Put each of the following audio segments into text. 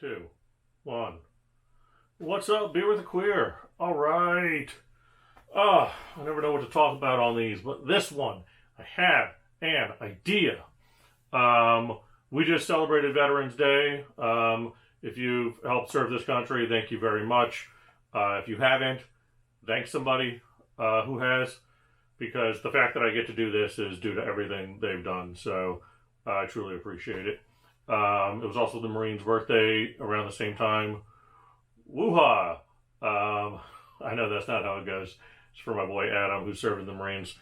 two, one. What's up, Beer with a Queer? All right. I never know what to talk about on these, but this one, I have an idea. We just celebrated Veterans Day. If you've helped serve this country, thank you very much. If you haven't, thank somebody who has, because the fact that I get to do this is due to everything they've done. So I truly appreciate it. It was also the Marines' birthday around the same time. Woo-ha! I know that's not how it goes. It's for my boy Adam, who served in the Marines.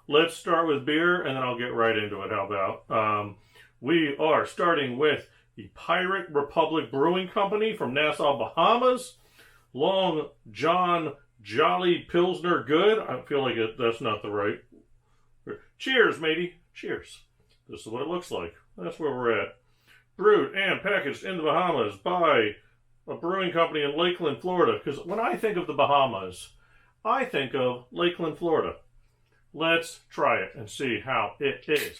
Let's start with beer, and then I'll get right into it. How about? We are starting with the Pirate Republic Brewing Company from Nassau, Bahamas. Long John Jolly Pilsner Good. I feel like that's not the right. Cheers, matey. Cheers. This is what it looks like. That's where we're at. Brewed and packaged in the Bahamas by a brewing company in Lakeland, Florida. Because when I think of the Bahamas, I think of Lakeland, Florida. Let's try it and see how it is.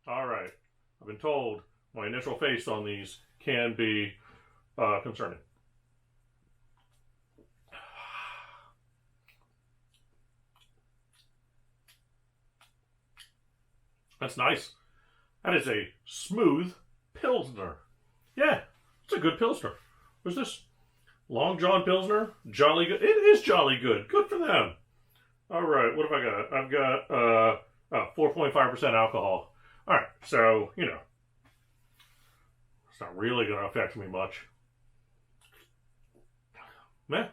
All right. I've been told my initial face on these can be concerning. That's nice. That is a smooth Pilsner. Yeah, it's a good Pilsner. What's this? Long John Pilsner? Jolly good. It is jolly good. Good for them. All right, what have I got? I've got 4.5% alcohol. All right, so, it's not really going to affect me much. Meh.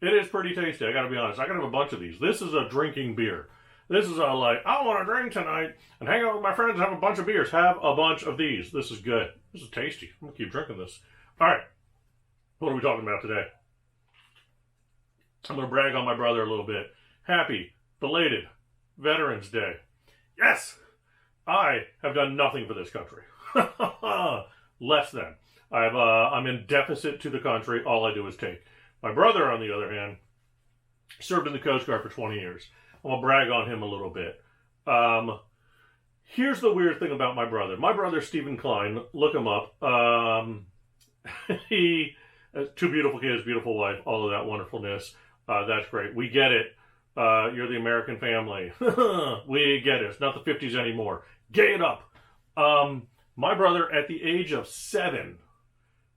It is pretty tasty, I got to be honest. I got to have a bunch of these. This is a drinking beer. This is I want to drink tonight and hang out with my friends and have a bunch of beers. Have a bunch of these. This is good. This is tasty. I'm going to keep drinking this. All right. What are we talking about today? I'm going to brag on my brother a little bit. Happy, belated Veterans Day. Yes! I have done nothing for this country. Less than. I'm in deficit to the country. All I do is take. My brother, on the other hand, served in the Coast Guard for 20 years. I'm going to brag on him a little bit. Here's the weird thing about my brother. My brother, Stephen Klein, look him up. He has 2 beautiful kids, beautiful wife, all of that wonderfulness. That's great. We get it. You're the American family. We get it. It's not the 50s anymore. Gay it up. My brother, at the age of 7,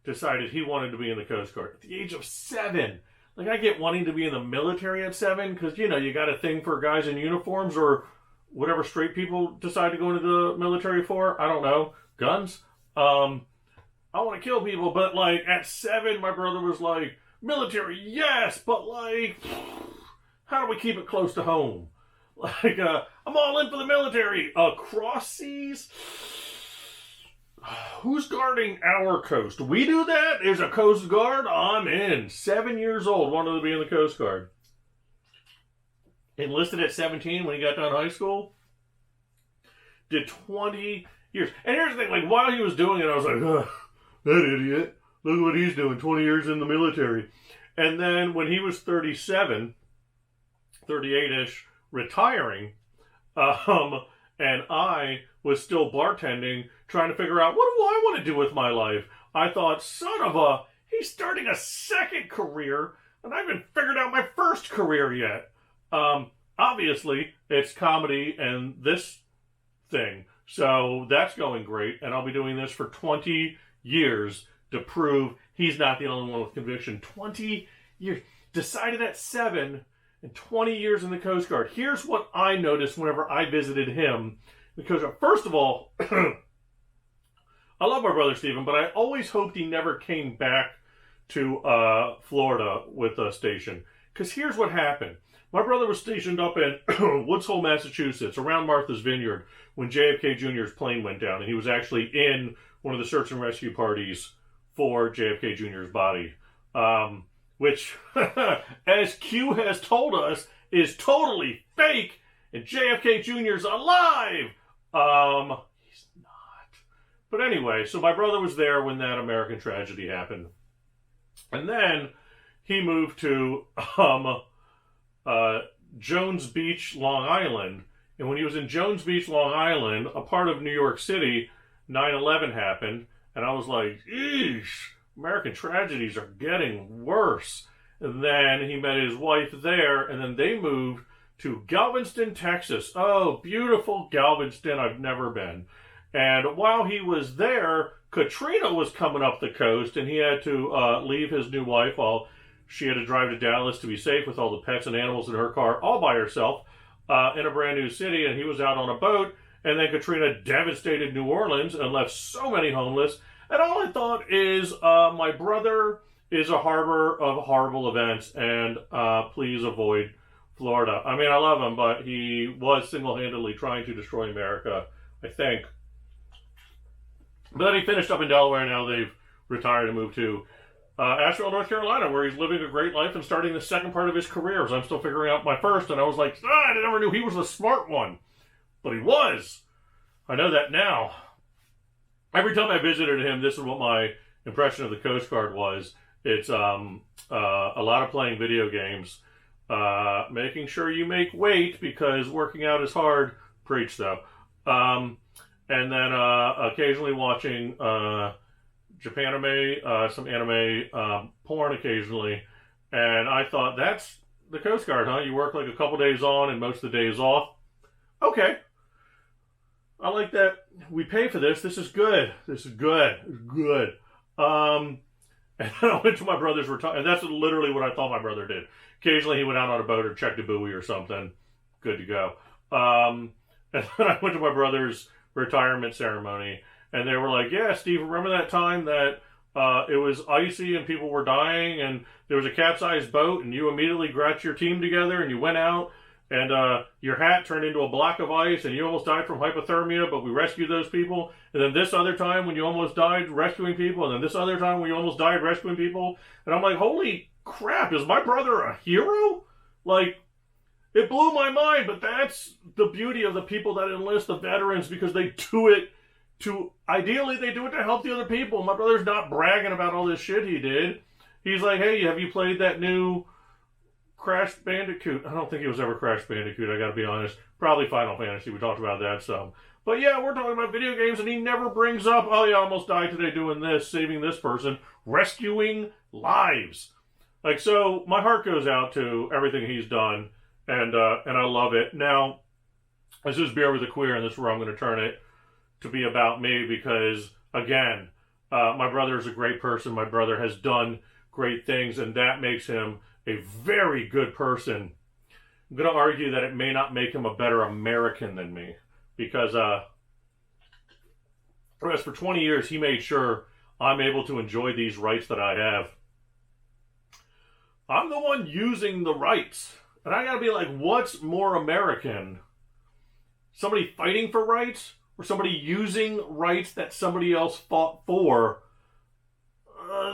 decided he wanted to be in the Coast Guard. At the age of 7. Like, I get wanting to be in the military at 7 because, you got a thing for guys in uniforms or whatever straight people decide to go into the military for. I don't know. Guns. I want to kill people, but, at 7, my brother was like, military, yes, but, how do we keep it close to home? I'm all in for the military. Cross seas? Who's guarding our coast? We do that? There's a Coast Guard? I'm in. 7 years old, wanted to be in the Coast Guard. Enlisted at 17 when he got done high school. Did 20 years. And here's the thing, while he was doing it, I was like, that idiot. Look at what he's doing, 20 years in the military. And then when he was 38-ish, retiring, and I was still bartending, trying to figure out, what do I want to do with my life? I thought, he's starting a second career, and I haven't figured out my first career yet. Obviously, it's comedy and this thing, so that's going great, and I'll be doing this for 20 years to prove he's not the only one with conviction. 20 years. Decided at 7 and 20 years in the Coast Guard. Here's what I noticed whenever I visited him. Because, first of all, I love my brother Stephen, but I always hoped he never came back to Florida with a station. Because here's what happened. My brother was stationed up in Woods Hole, Massachusetts, around Martha's Vineyard, when JFK Jr.'s plane went down. And he was actually in one of the search and rescue parties for JFK Jr.'s body. Which, as Q has told us, is totally fake, and JFK Jr.'s alive! He's not. But anyway, so my brother was there when that American tragedy happened. And then he moved to Jones Beach, Long Island. And when he was in Jones Beach, Long Island, a part of New York City, 9/11 happened. And I was like, eesh, American tragedies are getting worse. And then he met his wife there, and then they moved to Galveston, Texas. Oh, beautiful Galveston. I've never been. And while he was there, Katrina was coming up the coast, and he had to leave his new wife while she had to drive to Dallas to be safe with all the pets and animals in her car, all by herself, in a brand new city. And he was out on a boat, and then Katrina devastated New Orleans and left so many homeless. And all I thought is, my brother is a harbor of horrible events, and please avoid Florida. I mean, I love him, but he was single-handedly trying to destroy America, I think. But then he finished up in Delaware, and now they've retired and moved to Asheville, North Carolina, where he's living a great life and starting the second part of his career, as I'm still figuring out my first. And I was like, I never knew he was the smart one. But he was. I know that now. Every time I visited him, this is what my impression of the Coast Guard was. It's a lot of playing video games, making sure you make weight because working out is hard. Preach, though. And then occasionally watching Japanime, some anime porn occasionally. And I thought, that's the Coast Guard, huh? You work like a couple days on and most of the days off. Okay. I like that. We pay for this. This is good. This is good. It's good. And then I went to my brother's retirement. And that's literally what I thought my brother did. Occasionally he went out on a boat or checked a buoy or something. Good to go. And then I went to my brother's retirement ceremony, and they were like, yeah, Steve, remember that time that it was icy and people were dying and there was a capsized boat and you immediately got your team together and you went out and your hat turned into a block of ice and you almost died from hypothermia, but we rescued those people. And then this other time when you almost died rescuing people, and then this other time when you almost died rescuing people. And I'm like, holy crap, is my brother a hero? Like, it blew my mind, but that's the beauty of the people that enlist, the veterans, because they do it ideally they do it to help the other people. My brother's not bragging about all this shit he did. He's like, hey, have you played that new Crash Bandicoot? I don't think it was ever Crash Bandicoot, I gotta be honest. Probably Final Fantasy, we talked about that some. But yeah, we're talking about video games, and he never brings up, oh yeah, I almost died today doing this, saving this person, rescuing lives. Like, so my heart goes out to everything he's done. And I love it. Now, this is Beer with a Queer, and this is where I'm going to turn it to be about me because, again, my brother is a great person. My brother has done great things, and that makes him a very good person. I'm going to argue that it may not make him a better American than me because for 20 years, he made sure I'm able to enjoy these rights that I have. I'm the one using the rights. And I gotta be like, what's more American? Somebody fighting for rights? Or somebody using rights that somebody else fought for?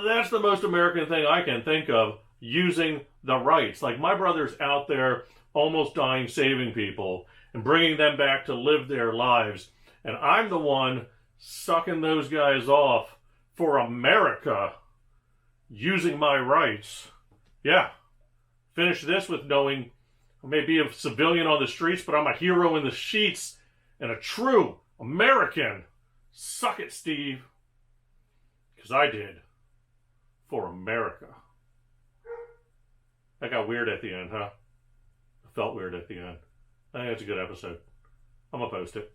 That's the most American thing I can think of. Using the rights. Like, my brother's out there almost dying, saving people. And bringing them back to live their lives. And I'm the one sucking those guys off for America. Using my rights. Yeah. Finish this with knowing I may be a civilian on the streets, but I'm a hero in the sheets and a true American. Suck it, Steve. Because I did. For America. That got weird at the end, huh? It felt weird at the end. I think that's a good episode. I'm going to post it.